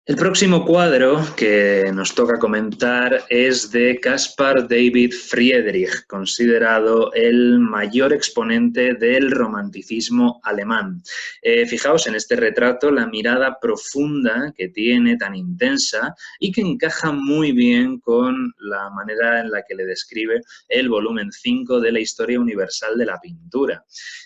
El próximo cuadro que nos toca comentar es de Caspar David Friedrich, considerado el mayor exponente del romanticismo alemán. Fijaos en este retrato la mirada profunda que tiene, tan intensa, y que encaja muy bien con la manera en la que le describe el volumen 5 de la Historia Universal de la Pintura.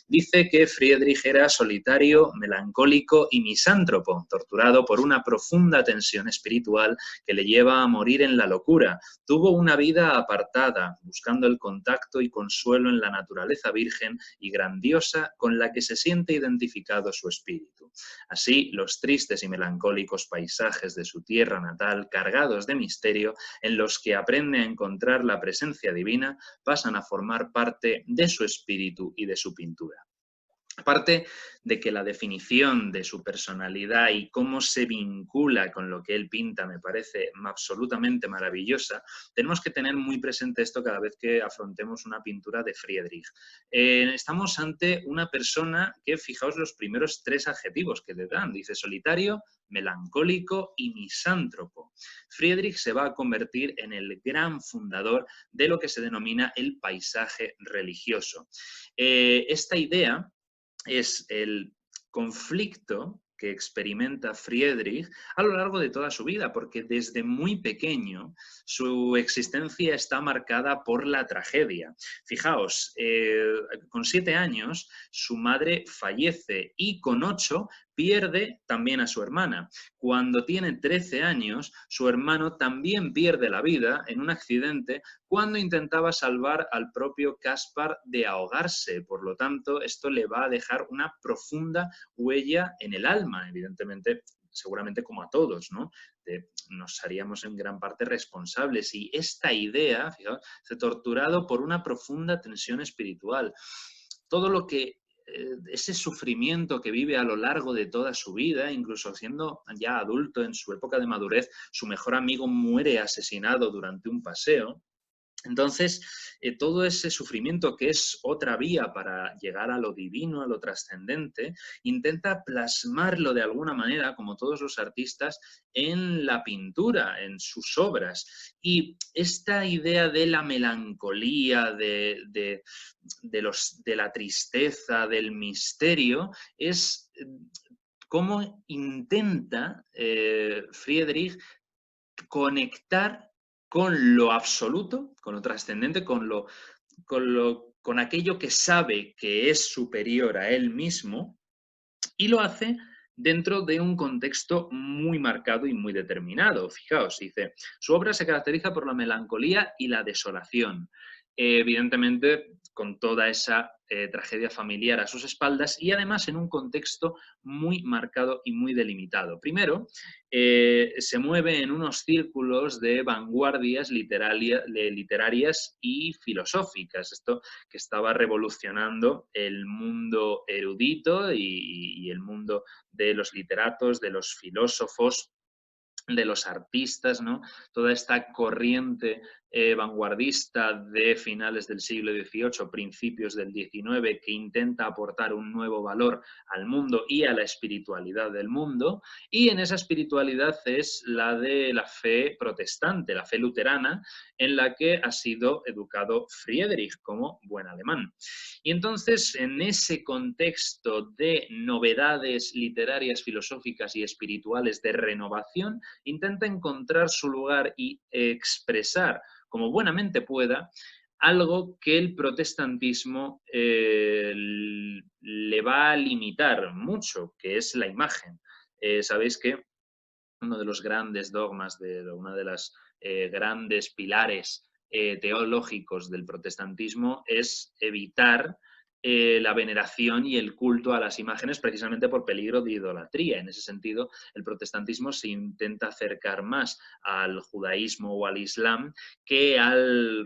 Dice que Friedrich era solitario, melancólico y misántropo, torturado por una profunda tensión espiritual que le lleva a morir en la locura. Tuvo una vida apartada, buscando el contacto y consuelo en la naturaleza virgen y grandiosa con la que se siente identificado su espíritu. Así, los tristes y melancólicos paisajes de su tierra natal, cargados de misterio, en los que aprende a encontrar la presencia divina, pasan a formar parte de su espíritu y de su pintura. Aparte de que la definición de su personalidad y cómo se vincula con lo que él pinta me parece absolutamente maravillosa, tenemos que tener muy presente esto cada vez que afrontemos una pintura de Friedrich. Estamos ante una persona que, fijaos los primeros tres adjetivos que le dan, dice solitario, melancólico y misántropo. Friedrich se va a convertir en el gran fundador de lo que se denomina el paisaje religioso. Esta idea es el conflicto que experimenta Friedrich a lo largo de toda su vida, porque desde muy pequeño su existencia está marcada por la tragedia. Fijaos, con 7 años su madre fallece y con 8 pierde también a su hermana. Cuando tiene 13 años, su hermano también pierde la vida en un accidente cuando intentaba salvar al propio Caspar de ahogarse. Por lo tanto, esto le va a dejar una profunda huella en el alma, evidentemente, seguramente como a todos, ¿no? Nos haríamos en gran parte responsables. Y esta idea, fijaos, se torturado por una profunda tensión espiritual. Todo lo que ese sufrimiento que vive a lo largo de toda su vida, incluso siendo ya adulto en su época de madurez, su mejor amigo muere asesinado durante un paseo. Entonces, todo ese sufrimiento, que es otra vía para llegar a lo divino, a lo trascendente, intenta plasmarlo de alguna manera, como todos los artistas, en la pintura, en sus obras. Y esta idea de la melancolía, de la tristeza, del misterio, es cómo intenta Friedrich conectar con lo absoluto, con lo trascendente, con aquello que sabe que es superior a él mismo, y lo hace dentro de un contexto muy marcado y muy determinado. Fijaos, dice, su obra se caracteriza por la melancolía y la desolación. Evidentemente, con toda esa tragedia familiar a sus espaldas y además en un contexto muy marcado y muy delimitado. Primero, se mueve en unos círculos de vanguardias literarias y filosóficas. Esto que estaba revolucionando el mundo erudito y el mundo de los literatos, de los filósofos, de los artistas, ¿no? Toda esta corriente vanguardista de finales del siglo XVIII, principios del XIX, que intenta aportar un nuevo valor al mundo y a la espiritualidad del mundo, y en esa espiritualidad es la de la fe protestante, la fe luterana, en la que ha sido educado Friedrich como buen alemán. Y entonces, en ese contexto de novedades literarias, filosóficas y espirituales, de renovación, intenta encontrar su lugar y expresar, como buenamente pueda, algo que el protestantismo le va a limitar mucho, que es la imagen. Sabéis que uno de los grandes dogmas, una de las grandes pilares teológicos del protestantismo es evitar la veneración y el culto a las imágenes precisamente por peligro de idolatría. En ese sentido, el protestantismo se intenta acercar más al judaísmo o al islam que al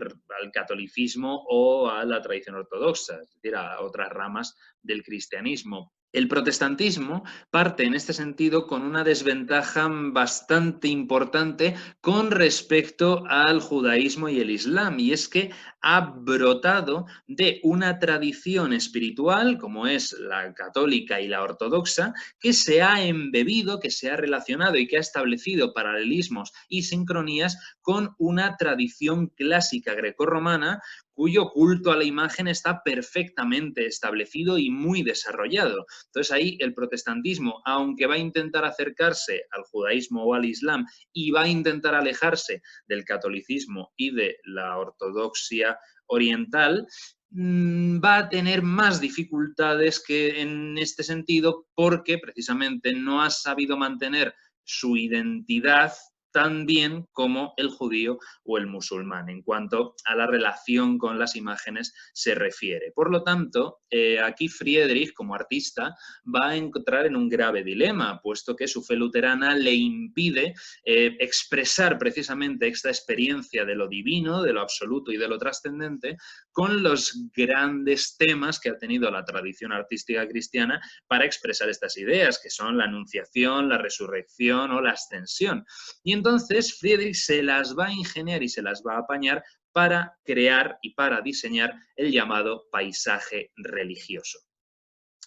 catolicismo o a la tradición ortodoxa, es decir, a otras ramas del cristianismo. El protestantismo parte en este sentido con una desventaja bastante importante con respecto al judaísmo y el islam, y es que ha brotado de una tradición espiritual, como es la católica y la ortodoxa, que se ha embebido, que se ha relacionado y que ha establecido paralelismos y sincronías con una tradición clásica grecorromana, cuyo culto a la imagen está perfectamente establecido y muy desarrollado. Entonces ahí el protestantismo, aunque va a intentar acercarse al judaísmo o al islam y va a intentar alejarse del catolicismo y de la ortodoxia oriental, va a tener más dificultades que en este sentido porque precisamente no ha sabido mantener su identidad tan bien como el judío o el musulmán en cuanto a la relación con las imágenes se refiere. Por lo tanto, aquí Friedrich, como artista, va a entrar en un grave dilema, puesto que su fe luterana le impide expresar precisamente esta experiencia de lo divino, de lo absoluto y de lo trascendente, con los grandes temas que ha tenido la tradición artística cristiana para expresar estas ideas, que son la anunciación, la resurrección o la ascensión. Y entonces Friedrich se las va a ingeniar y se las va a apañar para crear y para diseñar el llamado paisaje religioso.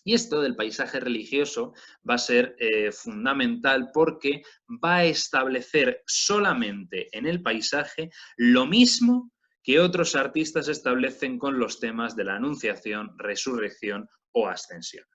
Y esto del paisaje religioso va a ser fundamental porque va a establecer solamente en el paisaje lo mismo que otros artistas establecen con los temas de la anunciación, resurrección o ascensión.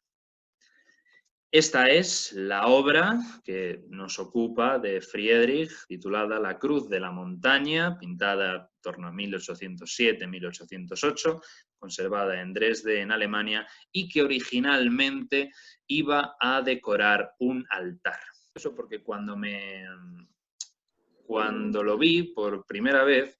Esta es la obra que nos ocupa de Friedrich, titulada La Cruz de la Montaña, pintada en torno a 1807-1808, conservada en Dresde, en Alemania, y que originalmente iba a decorar un altar. Eso porque cuando lo vi por primera vez,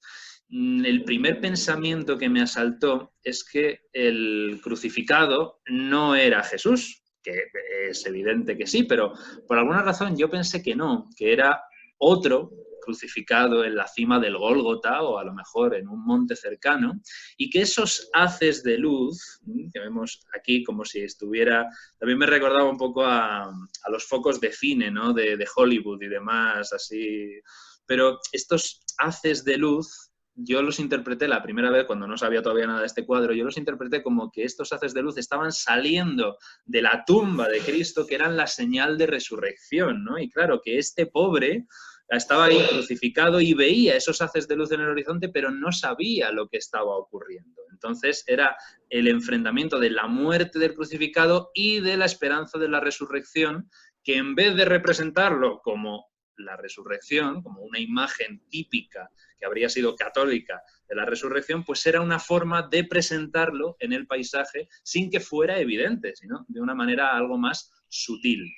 el primer pensamiento que me asaltó es que el crucificado no era Jesús, que es evidente que sí, pero por alguna razón yo pensé que no, que era otro crucificado en la cima del Gólgota o a lo mejor en un monte cercano, y que esos haces de luz que vemos aquí como si estuviera, también me recordaba un poco a los focos de cine, ¿no? de Hollywood y demás, así, pero estos haces de luz yo los interpreté la primera vez, cuando no sabía todavía nada de este cuadro, yo los interpreté como que estos haces de luz estaban saliendo de la tumba de Cristo, que eran la señal de resurrección, ¿no? Y claro, que este pobre estaba ahí crucificado y veía esos haces de luz en el horizonte, pero no sabía lo que estaba ocurriendo. Entonces era el enfrentamiento de la muerte del crucificado y de la esperanza de la resurrección, que en vez de representarlo como la resurrección, como una imagen típica que habría sido católica de la resurrección, pues era una forma de presentarlo en el paisaje sin que fuera evidente, sino de una manera algo más sutil.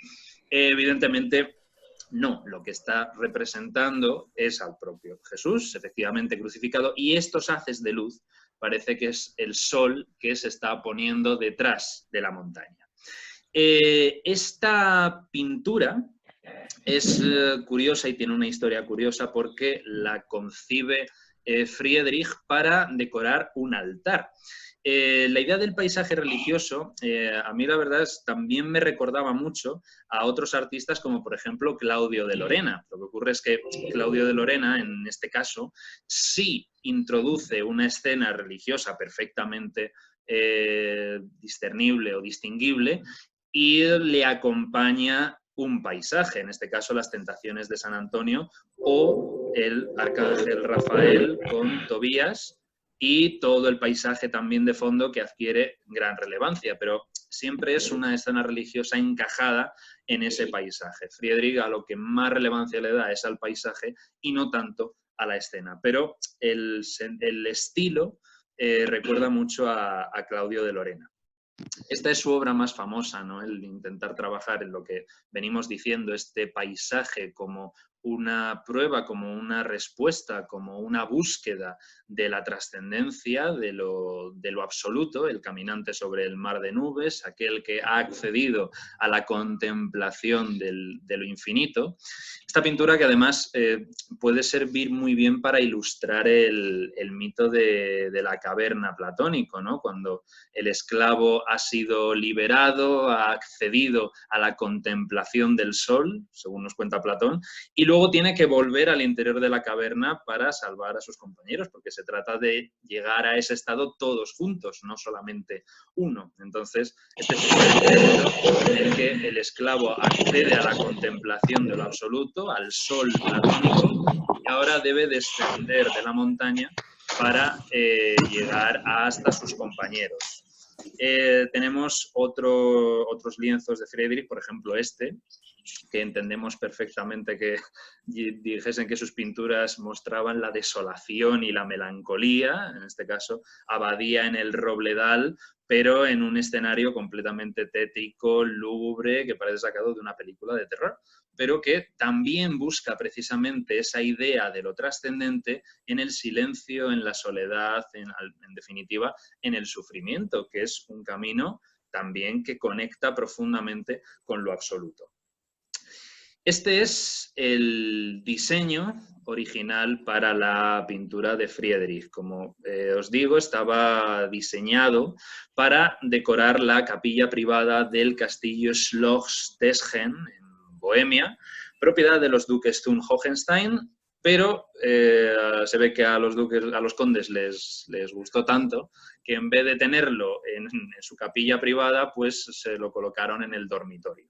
Evidentemente, no, lo que está representando es al propio Jesús, efectivamente crucificado, y estos haces de luz parece que es el sol que se está poniendo detrás de la montaña. Esta pintura es curiosa y tiene una historia curiosa porque la concibe Friedrich para decorar un altar. La idea del paisaje religioso, a mí la verdad también me recordaba mucho a otros artistas como por ejemplo Claudio de Lorena. Lo que ocurre es que Claudio de Lorena, en este caso, sí introduce una escena religiosa perfectamente discernible o distinguible y le acompaña un paisaje, en este caso las Tentaciones de San Antonio o el Arcángel Rafael con Tobías y todo el paisaje también de fondo que adquiere gran relevancia, pero siempre es una escena religiosa encajada en ese paisaje. Friedrich a lo que más relevancia le da es al paisaje y no tanto a la escena, pero el estilo recuerda mucho a Claudio de Lorena. Esta es su obra más famosa, ¿no? El intentar trabajar en lo que venimos diciendo, este paisaje como una prueba, como una respuesta, como una búsqueda de la trascendencia, de lo absoluto, el caminante sobre el mar de nubes, aquel que ha accedido a la contemplación de lo infinito. Esta pintura que además puede servir muy bien para ilustrar el mito de la caverna platónico, ¿no? Cuando el esclavo ha sido liberado, ha accedido a la contemplación del sol, según nos cuenta Platón, y luego tiene que volver al interior de la caverna para salvar a sus compañeros, porque se trata de llegar a ese estado todos juntos, no solamente uno. Entonces, este es el momento en el que el esclavo accede a la contemplación de lo absoluto, al sol platónico, y ahora debe descender de la montaña para llegar hasta sus compañeros. Tenemos otros lienzos de Friedrich, por ejemplo este, que entendemos perfectamente que dijesen que sus pinturas mostraban la desolación y la melancolía, en este caso Abadía en el Robledal, pero en un escenario completamente tétrico, lúgubre, que parece sacado de una película de terror, pero que también busca precisamente esa idea de lo trascendente en el silencio, en la soledad, en definitiva, en el sufrimiento, que es un camino también que conecta profundamente con lo absoluto. Este es el diseño original para la pintura de Friedrich. Como os digo, estaba diseñado para decorar la capilla privada del castillo Schloss Teschen, en Bohemia, propiedad de los duques Thun-Hohenstein, pero se ve que a los condes les gustó tanto que en vez de tenerlo en su capilla privada, pues se lo colocaron en el dormitorio.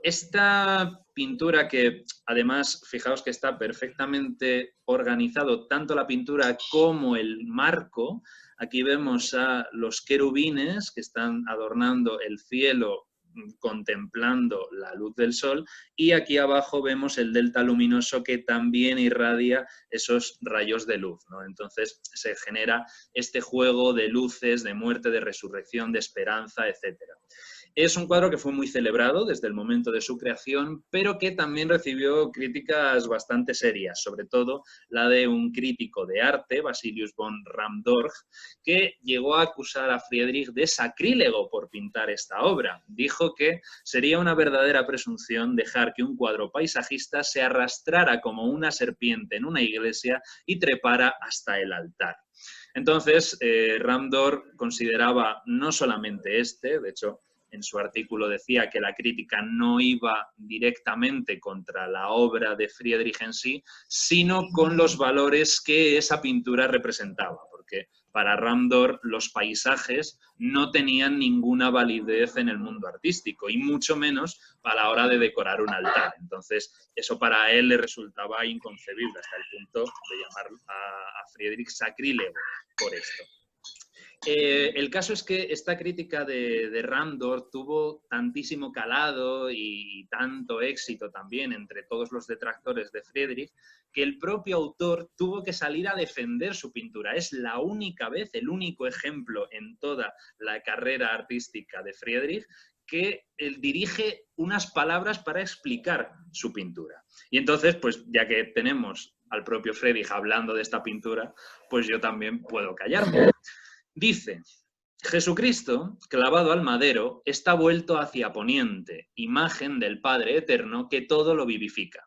Esta pintura, que además, fijaos que está perfectamente organizado, tanto la pintura como el marco. Aquí vemos a los querubines que están adornando el cielo, contemplando la luz del sol, y aquí abajo vemos el delta luminoso que también irradia esos rayos de luz, ¿no? Entonces se genera este juego de luces, de muerte, de resurrección, de esperanza, etcétera. Es un cuadro que fue muy celebrado desde el momento de su creación, pero que también recibió críticas bastante serias, sobre todo la de un crítico de arte, Basilius von Ramdorf, que llegó a acusar a Friedrich de sacrílego por pintar esta obra. Dijo que sería una verdadera presunción dejar que un cuadro paisajista se arrastrara como una serpiente en una iglesia y trepara hasta el altar. Entonces, Ramdorf consideraba no solamente de hecho, en su artículo decía que la crítica no iba directamente contra la obra de Friedrich en sí, sino con los valores que esa pintura representaba, porque para Ramdorf los paisajes no tenían ninguna validez en el mundo artístico, y mucho menos a la hora de decorar un altar. Entonces, eso para él le resultaba inconcebible, hasta el punto de llamar a Friedrich sacrílego por esto. El caso es que esta crítica de Ramdorf tuvo tantísimo calado y tanto éxito también entre todos los detractores de Friedrich, que el propio autor tuvo que salir a defender su pintura. Es la única vez, el único ejemplo en toda la carrera artística de Friedrich que él dirige unas palabras para explicar su pintura. Y entonces, pues ya que tenemos al propio Friedrich hablando de esta pintura, pues yo también puedo callarme. Dice: Jesucristo, clavado al madero, está vuelto hacia poniente, imagen del Padre eterno que todo lo vivifica.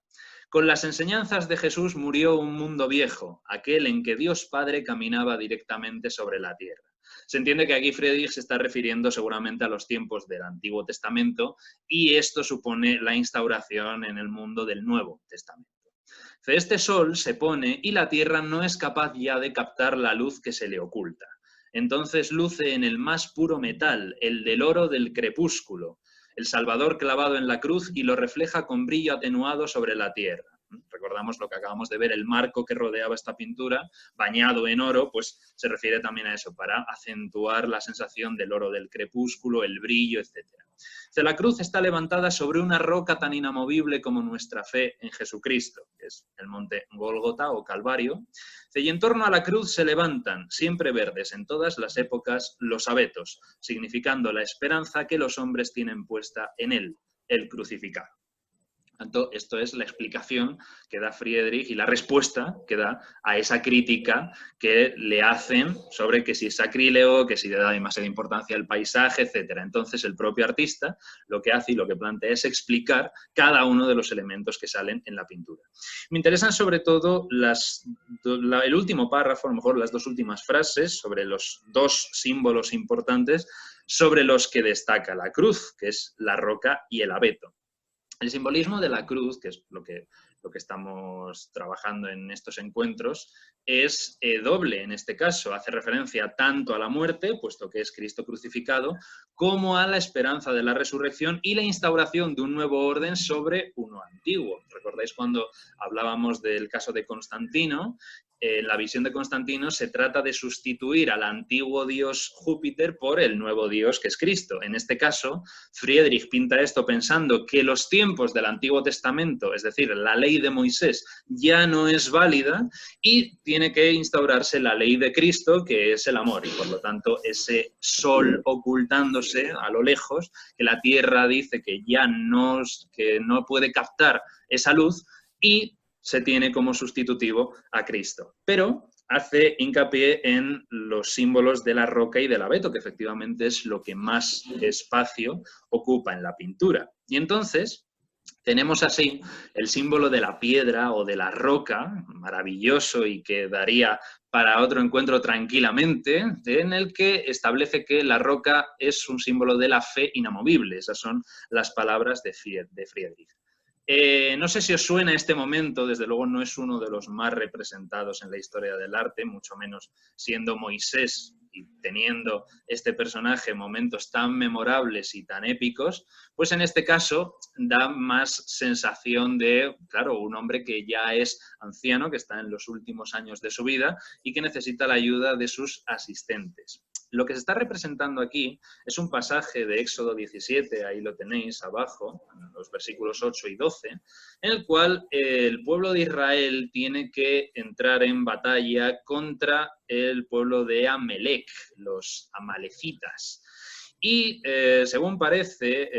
Con las enseñanzas de Jesús murió un mundo viejo, aquel en que Dios Padre caminaba directamente sobre la tierra. Se entiende que aquí Friedrich se está refiriendo seguramente a los tiempos del Antiguo Testamento, y esto supone la instauración en el mundo del Nuevo Testamento. Este sol se pone y la tierra no es capaz ya de captar la luz que se le oculta. Entonces luce en el más puro metal, el del oro del crepúsculo, el Salvador clavado en la cruz, y lo refleja con brillo atenuado sobre la tierra. Recordamos lo que acabamos de ver, el marco que rodeaba esta pintura, bañado en oro, pues se refiere también a eso, para acentuar la sensación del oro del crepúsculo, el brillo, etc. La cruz está levantada sobre una roca tan inamovible como nuestra fe en Jesucristo, que es el monte Gólgota o Calvario, y en torno a la cruz se levantan, siempre verdes en todas las épocas, los abetos, significando la esperanza que los hombres tienen puesta en él, el crucificado. Tanto, esto es la explicación que da Friedrich y la respuesta que da a esa crítica que le hacen sobre que si es sacrílego, que si le da demasiada importancia al paisaje, etc. Entonces, el propio artista lo que hace y lo que plantea es explicar cada uno de los elementos que salen en la pintura. Me interesan sobre todo el último párrafo, a lo mejor las dos últimas frases, sobre los dos símbolos importantes sobre los que destaca la cruz, que es la roca y el abeto. El simbolismo de la cruz, que es lo que estamos trabajando en estos encuentros, es doble en este caso. Hace referencia tanto a la muerte, puesto que es Cristo crucificado, como a la esperanza de la resurrección y la instauración de un nuevo orden sobre uno antiguo. ¿Recordáis cuando hablábamos del caso de Constantino? En la visión de Constantino se trata de sustituir al antiguo dios Júpiter por el nuevo dios que es Cristo. En este caso, Friedrich pinta esto pensando que los tiempos del Antiguo Testamento, es decir, la ley de Moisés, ya no es válida y tiene que instaurarse la ley de Cristo, que es el amor. Y por lo tanto, ese sol ocultándose a lo lejos, que la tierra dice que ya no puede captar esa luz, y se tiene como sustitutivo a Cristo. Pero hace hincapié en los símbolos de la roca y del abeto, que efectivamente es lo que más espacio ocupa en la pintura. Y entonces tenemos así el símbolo de la piedra o de la roca, maravilloso y que daría para otro encuentro tranquilamente, en el que establece que la roca es un símbolo de la fe inamovible. Esas son las palabras de Friedrich. No sé si os suena este momento, desde luego no es uno de los más representados en la historia del arte, mucho menos siendo Moisés y teniendo este personaje momentos tan memorables y tan épicos, pues en este caso da más sensación de, claro, un hombre que ya es anciano, que está en los últimos años de su vida y que necesita la ayuda de sus asistentes. Lo que se está representando aquí es un pasaje de Éxodo 17, ahí lo tenéis abajo, en los versículos 8 y 12, en el cual el pueblo de Israel tiene que entrar en batalla contra el pueblo de Amalek, los amalecitas. Y, según parece,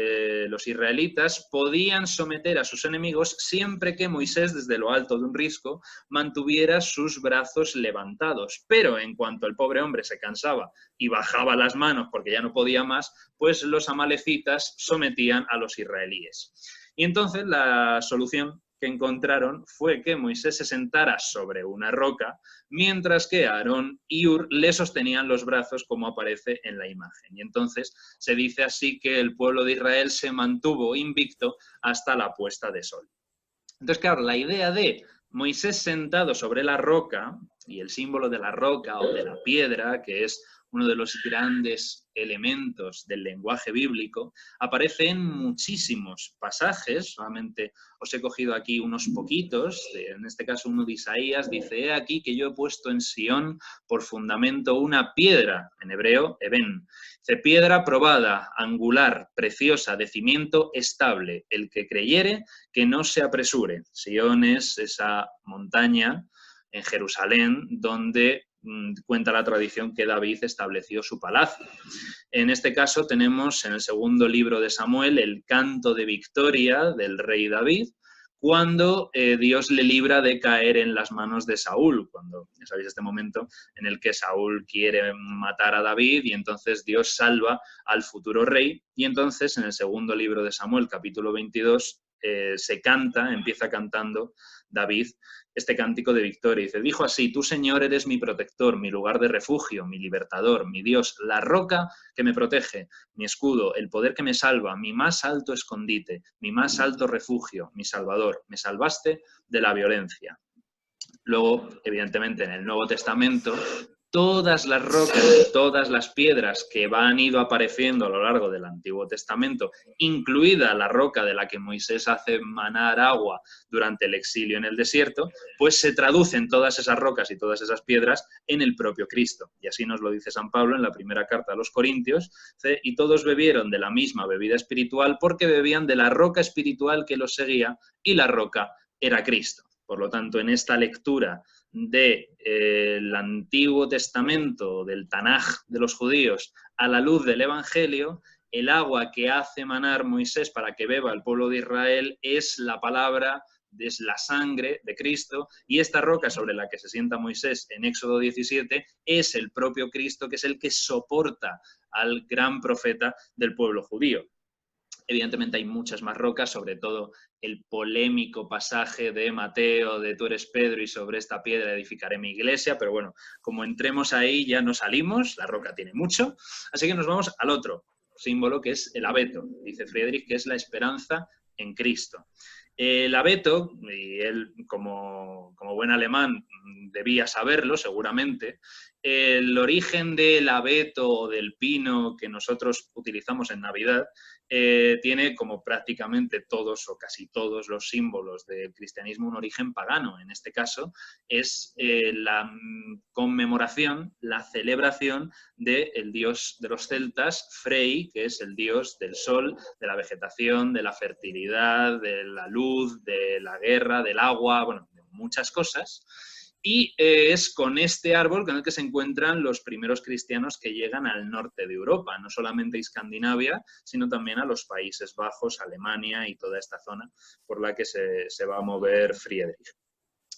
los israelitas podían someter a sus enemigos siempre que Moisés, desde lo alto de un risco, mantuviera sus brazos levantados. Pero en cuanto el pobre hombre se cansaba y bajaba las manos porque ya no podía más, pues los amalecitas sometían a los israelíes. Y entonces la solución que encontraron fue que Moisés se sentara sobre una roca, mientras que Aarón y Ur le sostenían los brazos, como aparece en la imagen. Y entonces se dice así que el pueblo de Israel se mantuvo invicto hasta la puesta de sol. Entonces, claro, la idea de Moisés sentado sobre la roca, y el símbolo de la roca o de la piedra, que es uno de los grandes elementos del lenguaje bíblico, aparece en muchísimos pasajes. Solamente os he cogido aquí unos poquitos, en este caso uno de Isaías, dice: he aquí que yo he puesto en Sión por fundamento una piedra, en hebreo, eben. Dice: piedra probada, angular, preciosa, de cimiento estable, el que creyere que no se apresure. Sión es esa montaña en Jerusalén donde cuenta la tradición que David estableció su palacio. En este caso tenemos en el segundo libro de Samuel el canto de victoria del rey David, cuando Dios le libra de caer en las manos de Saúl, cuando, ya sabéis, este momento en el que Saúl quiere matar a David y entonces Dios salva al futuro rey. Y entonces en el segundo libro de Samuel, capítulo 22, empieza cantando David este cántico de victoria. Dice: dijo así: tú, Señor, eres mi protector, mi lugar de refugio, mi libertador, mi Dios, la roca que me protege, mi escudo, el poder que me salva, mi más alto escondite, mi más alto refugio, mi salvador. Me salvaste de la violencia. Luego, evidentemente, en el Nuevo Testamento, todas las rocas y todas las piedras que han ido apareciendo a lo largo del Antiguo Testamento, incluida la roca de la que Moisés hace manar agua durante el exilio en el desierto, pues se traducen todas esas rocas y todas esas piedras en el propio Cristo. Y así nos lo dice San Pablo en la primera carta a los Corintios: y todos bebieron de la misma bebida espiritual porque bebían de la roca espiritual que los seguía, y la roca era Cristo. Por lo tanto, en esta lectura del Antiguo Testamento, del Tanaj de los judíos, a la luz del Evangelio, el agua que hace emanar Moisés para que beba el pueblo de Israel es la palabra, es la sangre de Cristo, y esta roca sobre la que se sienta Moisés en Éxodo 17 es el propio Cristo, que es el que soporta al gran profeta del pueblo judío. Evidentemente hay muchas más rocas, sobre todo el polémico pasaje de Mateo, de tú eres Pedro y sobre esta piedra edificaré mi iglesia, pero bueno, como entremos ahí ya no salimos, la roca tiene mucho, así que nos vamos al otro símbolo, que es el abeto. Dice Friedrich que es la esperanza en Cristo. El abeto, y él como buen alemán debía saberlo seguramente, el origen del abeto o del pino que nosotros utilizamos en Navidad tiene, como prácticamente todos o casi todos los símbolos del cristianismo, un origen pagano. En este caso es la conmemoración, la celebración del dios de los celtas, Frey, que es el dios del sol, de la vegetación, de la fertilidad, de la luz, de la guerra, del agua, bueno, de muchas cosas. Y es con este árbol con el que se encuentran los primeros cristianos que llegan al norte de Europa, no solamente a Escandinavia, sino también a los Países Bajos, Alemania y toda esta zona por la que se va a mover Friedrich.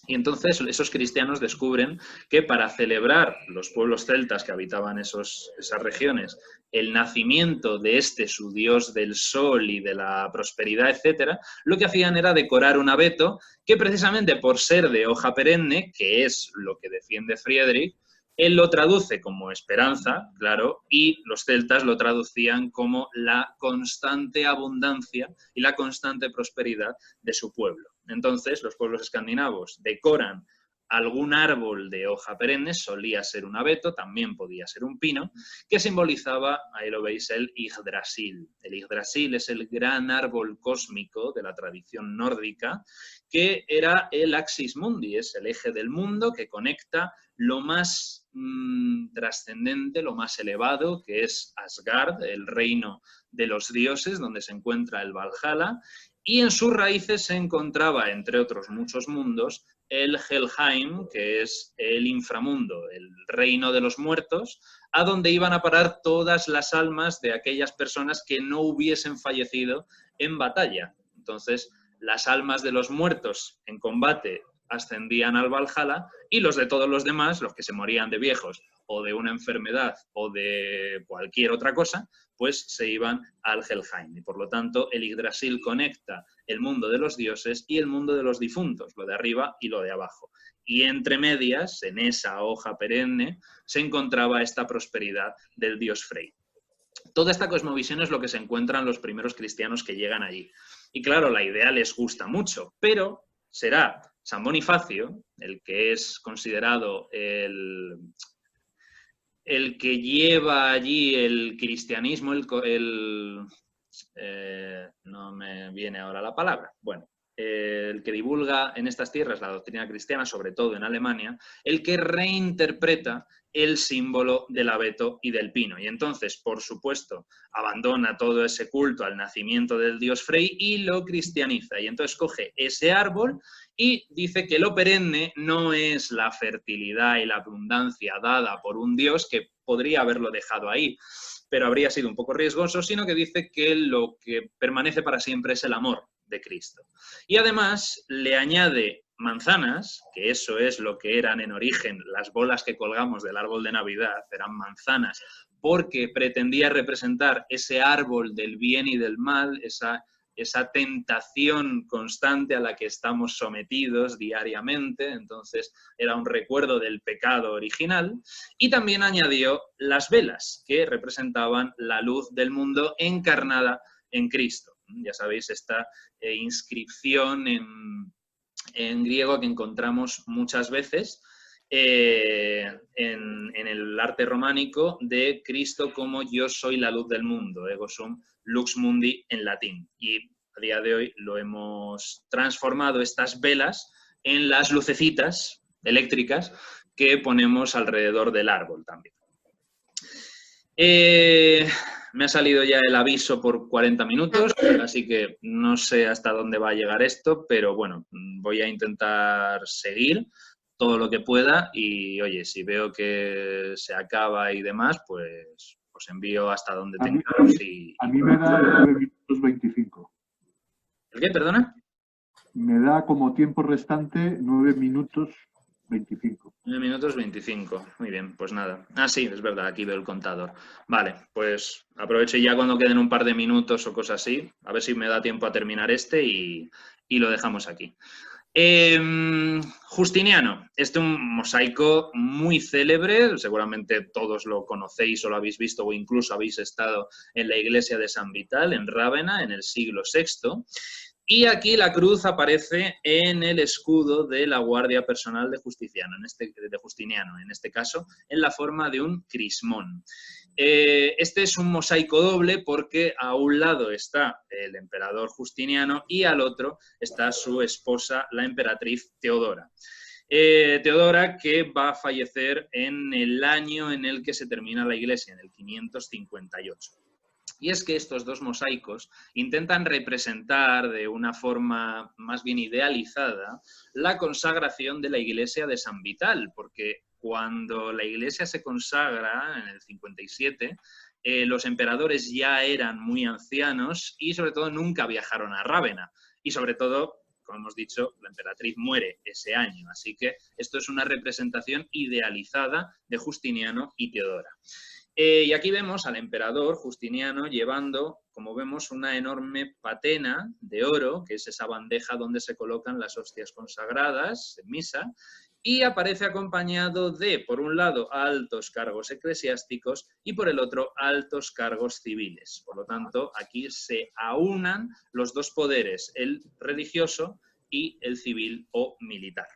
Y entonces esos cristianos descubren que para celebrar los pueblos celtas que habitaban esas regiones, el nacimiento de su dios del sol y de la prosperidad, etcétera, lo que hacían era decorar un abeto que precisamente por ser de hoja perenne, que es lo que defiende Friedrich, él lo traduce como esperanza, claro, y los celtas lo traducían como la constante abundancia y la constante prosperidad de su pueblo. Entonces, los pueblos escandinavos decoran algún árbol de hoja perenne, solía ser un abeto, también podía ser un pino, que simbolizaba, ahí lo veis, el Yggdrasil. El Yggdrasil es el gran árbol cósmico de la tradición nórdica, que era el Axis Mundi, es el eje del mundo que conecta lo más trascendente, lo más elevado, que es Asgard, el reino de los dioses, donde se encuentra el Valhalla, y en sus raíces se encontraba, entre otros muchos mundos, el Helheim, que es el inframundo, el reino de los muertos, a donde iban a parar todas las almas de aquellas personas que no hubiesen fallecido en batalla. Entonces, las almas de los muertos en combate ascendían al Valhalla y los de todos los demás, los que se morían de viejos o de una enfermedad o de cualquier otra cosa, pues se iban al Helheim. Y por lo tanto, el Yggdrasil conecta el mundo de los dioses y el mundo de los difuntos, lo de arriba y lo de abajo. Y entre medias, en esa hoja perenne, se encontraba esta prosperidad del dios Frey. Toda esta cosmovisión es lo que se encuentran los primeros cristianos que llegan allí. Y claro, la idea les gusta mucho, pero será San Bonifacio, el que es considerado el que lleva allí el cristianismo, no me viene ahora la palabra, bueno, el que divulga en estas tierras la doctrina cristiana, sobre todo en Alemania, el que reinterpreta el símbolo del abeto y del pino. Y entonces, por supuesto, abandona todo ese culto al nacimiento del dios Frey y lo cristianiza. Y entonces coge ese árbol y dice que lo perenne no es la fertilidad y la abundancia dada por un dios que podría haberlo dejado ahí, pero habría sido un poco riesgoso, sino que dice que lo que permanece para siempre es el amor de Cristo. Y además le añade manzanas, que eso es lo que eran en origen las bolas que colgamos del árbol de Navidad, eran manzanas, porque pretendía representar ese árbol del bien y del mal, esa tentación constante a la que estamos sometidos diariamente, entonces era un recuerdo del pecado original, y también añadió las velas, que representaban la luz del mundo encarnada en Cristo. Ya sabéis, esta inscripción en griego que encontramos muchas veces en el arte románico de Cristo como yo soy la luz del mundo, ego sum lux mundi en latín. Y a día de hoy lo hemos transformado estas velas en las lucecitas eléctricas que ponemos alrededor del árbol también. Me ha salido ya el aviso por 40 minutos, así que no sé hasta dónde va a llegar esto, pero bueno, voy a intentar seguir todo lo que pueda y, oye, si veo que se acaba y demás, pues os envío hasta donde A tengamos y... a mí me da 9 minutos 25. ¿El qué, perdona? Me da como tiempo restante 9 minutos 25. 9 minutos 25. Muy bien, pues nada. Ah, sí, es verdad, aquí veo el contador. Vale, pues aprovecho ya cuando queden un par de minutos o cosas así, a ver si me da tiempo a terminar este y lo dejamos aquí. Justiniano, este es un mosaico muy célebre, seguramente todos lo conocéis o lo habéis visto o incluso habéis estado en la iglesia de San Vital, en Rávena, en el siglo VI. Y aquí la cruz aparece en el escudo de la guardia personal de Justiniano, en este caso, en la forma de un crismón. Este es un mosaico doble porque a un lado está el emperador Justiniano y al otro está su esposa, la emperatriz Teodora. Teodora, que va a fallecer en el año en el que se termina la iglesia, en el 558. Y es que estos dos mosaicos intentan representar de una forma más bien idealizada la consagración de la iglesia de San Vital, porque cuando la iglesia se consagra en el 57, los emperadores ya eran muy ancianos y sobre todo nunca viajaron a Rávena. Y sobre todo, como hemos dicho, la emperatriz muere ese año. Así que esto es una representación idealizada de Justiniano y Teodora. Y aquí vemos al emperador Justiniano llevando, como vemos, una enorme patena de oro, que es esa bandeja donde se colocan las hostias consagradas en misa, y aparece acompañado de, por un lado, altos cargos eclesiásticos y por el otro, altos cargos civiles. Por lo tanto, aquí se aunan los dos poderes, el religioso y el civil o militar.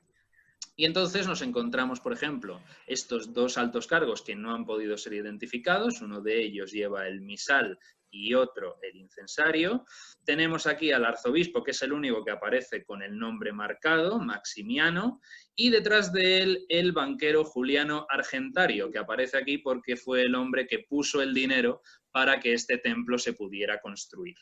Y entonces nos encontramos, por ejemplo, estos dos altos cargos que no han podido ser identificados, uno de ellos lleva el misal y otro el incensario. Tenemos aquí al arzobispo, que es el único que aparece con el nombre marcado, Maximiano, y detrás de él el banquero Juliano Argentario, que aparece aquí porque fue el hombre que puso el dinero para que este templo se pudiera construir.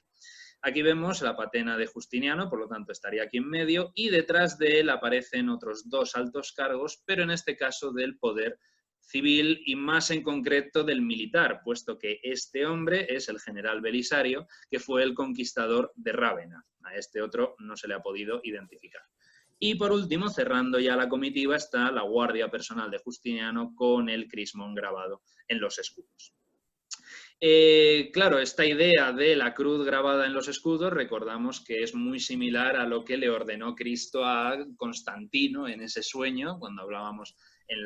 Aquí vemos la patena de Justiniano, por lo tanto estaría aquí en medio, y detrás de él aparecen otros dos altos cargos, pero en este caso del poder civil y más en concreto del militar, puesto que este hombre es el general Belisario, que fue el conquistador de Rávena. A este otro no se le ha podido identificar. Y por último, cerrando ya la comitiva, está la guardia personal de Justiniano con el crismón grabado en los escudos. Claro, esta idea de la cruz grabada en los escudos, recordamos que es muy similar a lo que le ordenó Cristo a Constantino en ese sueño, cuando hablábamos en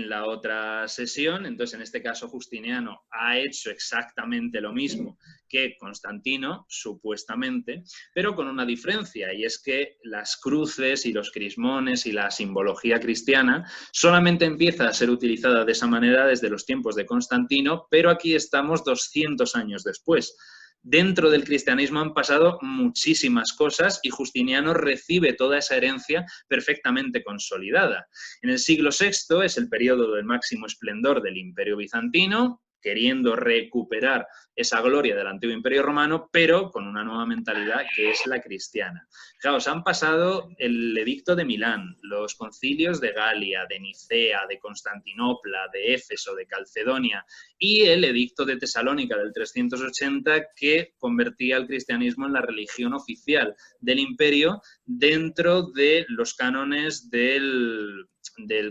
la otra sesión. Entonces, en este caso, Justiniano ha hecho exactamente lo mismo que Constantino, supuestamente, pero con una diferencia, y es que las cruces y los crismones y la simbología cristiana solamente empieza a ser utilizada de esa manera desde los tiempos de Constantino, pero aquí estamos 200 años después. Dentro del cristianismo han pasado muchísimas cosas y Justiniano recibe toda esa herencia perfectamente consolidada. En el siglo VI es el periodo del máximo esplendor del Imperio Bizantino, queriendo recuperar esa gloria del antiguo Imperio Romano, pero con una nueva mentalidad que es la cristiana. Fijaos, han pasado el edicto de Milán, los concilios de Galia, de Nicea, de Constantinopla, de Éfeso, de Calcedonia y el edicto de Tesalónica del 380 que convertía el cristianismo en la religión oficial del imperio dentro de los cánones del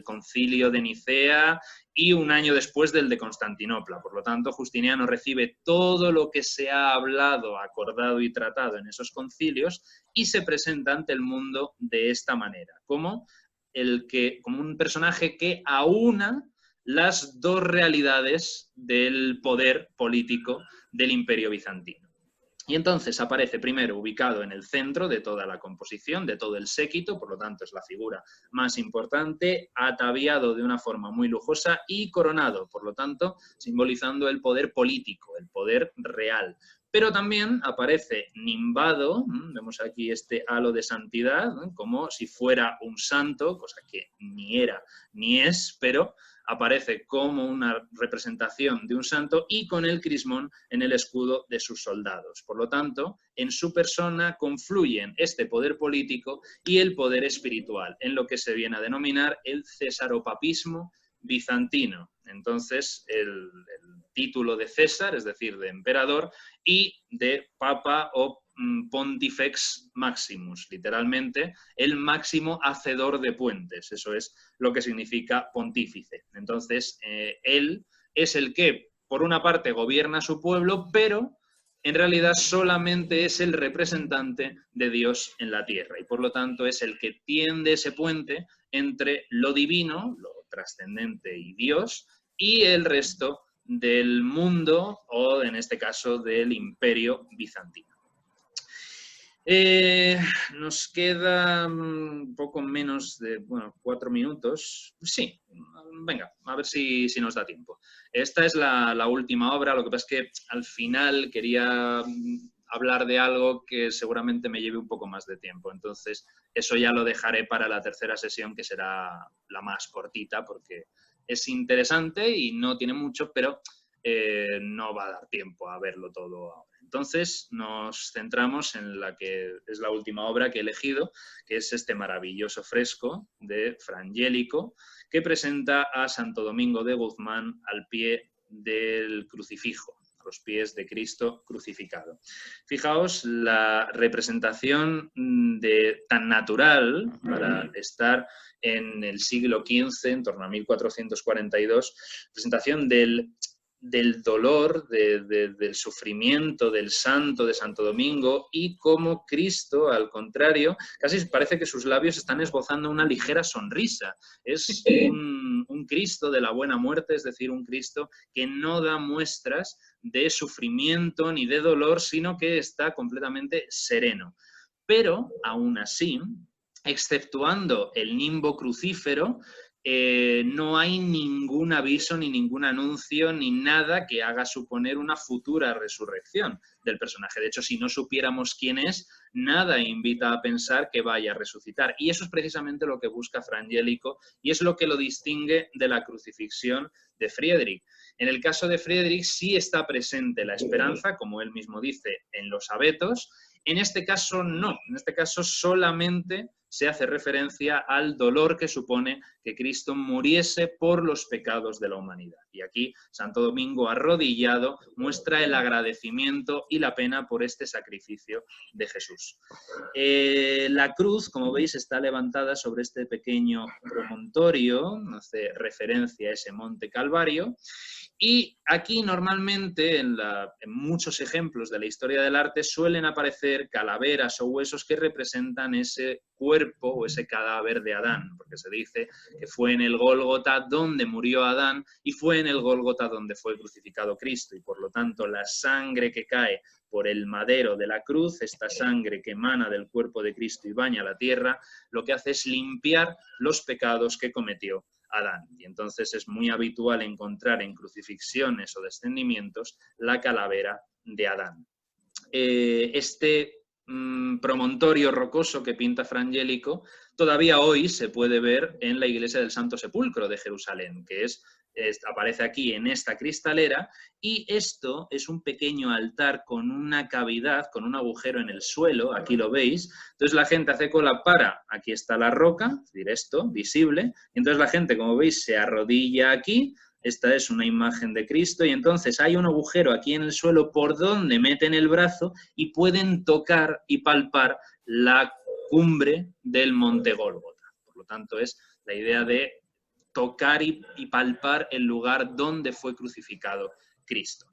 concilio de Nicea y un año después del de Constantinopla. Por lo tanto, Justiniano recibe todo lo que se ha hablado, acordado y tratado en esos concilios y se presenta ante el mundo de esta manera, como un personaje que aúna las dos realidades del poder político del Imperio Bizantino. Y entonces aparece primero ubicado en el centro de toda la composición, de todo el séquito, por lo tanto es la figura más importante, ataviado de una forma muy lujosa y coronado, por lo tanto simbolizando el poder político, el poder real. Pero también aparece nimbado, vemos aquí este halo de santidad, como si fuera un santo, cosa que ni era ni es, pero aparece como una representación de un santo y con el crismón en el escudo de sus soldados. Por lo tanto, en su persona confluyen este poder político y el poder espiritual, en lo que se viene a denominar el cesaropapismo bizantino. Entonces, el título de César, es decir, de emperador, y de papa o Pontifex Maximus, literalmente, el máximo hacedor de puentes. Eso es lo que significa pontífice. Entonces, él es el que, por una parte, gobierna a su pueblo, pero en realidad solamente es el representante de Dios en la tierra y por lo tanto es el que tiende ese puente entre lo divino, lo trascendente y Dios, y el resto del mundo o en este caso del imperio bizantino. Nos queda un poco menos de 4 minutos. Sí, venga, a ver si nos da tiempo. Esta es la última obra, lo que pasa es que al final quería hablar de algo que seguramente me lleve un poco más de tiempo. Entonces, eso ya lo dejaré para la tercera sesión, que será la más cortita, porque es interesante y no tiene mucho, pero no va a dar tiempo a verlo todo ahora. Entonces nos centramos en la que es la última obra que he elegido, que es este maravilloso fresco de Frangélico, que presenta a Santo Domingo de Guzmán al pie del crucifijo, a los pies de Cristo crucificado. Fijaos la representación tan natural para estar en el siglo XV, en torno a 1442, presentación del dolor, del sufrimiento del santo, de Santo Domingo, y cómo Cristo, al contrario, casi parece que sus labios están esbozando una ligera sonrisa. Es un Cristo de la buena muerte, es decir, un Cristo que no da muestras de sufrimiento ni de dolor, sino que está completamente sereno. Pero, aún así, exceptuando el nimbo crucífero, no hay ningún aviso, ni ningún anuncio, ni nada que haga suponer una futura resurrección del personaje. De hecho, si no supiéramos quién es, nada invita a pensar que vaya a resucitar. Y eso es precisamente lo que busca Frangélico y es lo que lo distingue de la crucifixión de Friedrich. En el caso de Friedrich sí está presente la esperanza, como él mismo dice, en los abetos. En este caso no, en este caso solamente se hace referencia al dolor que supone que Cristo muriese por los pecados de la humanidad. Y aquí Santo Domingo, arrodillado, muestra el agradecimiento y la pena por este sacrificio de Jesús. La cruz, como veis, está levantada sobre este pequeño promontorio, hace referencia a ese monte Calvario. Y aquí normalmente, en muchos ejemplos de la historia del arte, suelen aparecer calaveras o huesos que representan ese cuerpo o ese cadáver de Adán, porque se dice que fue en el Gólgota donde murió Adán y fue en el Gólgota donde fue crucificado Cristo, y por lo tanto la sangre que cae por el madero de la cruz, esta sangre que emana del cuerpo de Cristo y baña la tierra, lo que hace es limpiar los pecados que cometió Adán. Y entonces es muy habitual encontrar en crucifixiones o descendimientos la calavera de Adán. Este promontorio rocoso que pinta Frangélico todavía hoy se puede ver en la iglesia del Santo Sepulcro de Jerusalén, que aparece aquí en esta cristalera, y esto es un pequeño altar con una cavidad, con un agujero en el suelo, aquí lo veis. Entonces la gente hace cola para, aquí está la roca, es decir, esto, visible, y entonces la gente, como veis, se arrodilla aquí. Esta es una imagen de Cristo y entonces hay un agujero aquí en el suelo por donde meten el brazo y pueden tocar y palpar la cumbre del monte Gólgota. Por lo tanto, es la idea de tocar y palpar el lugar donde fue crucificado Cristo.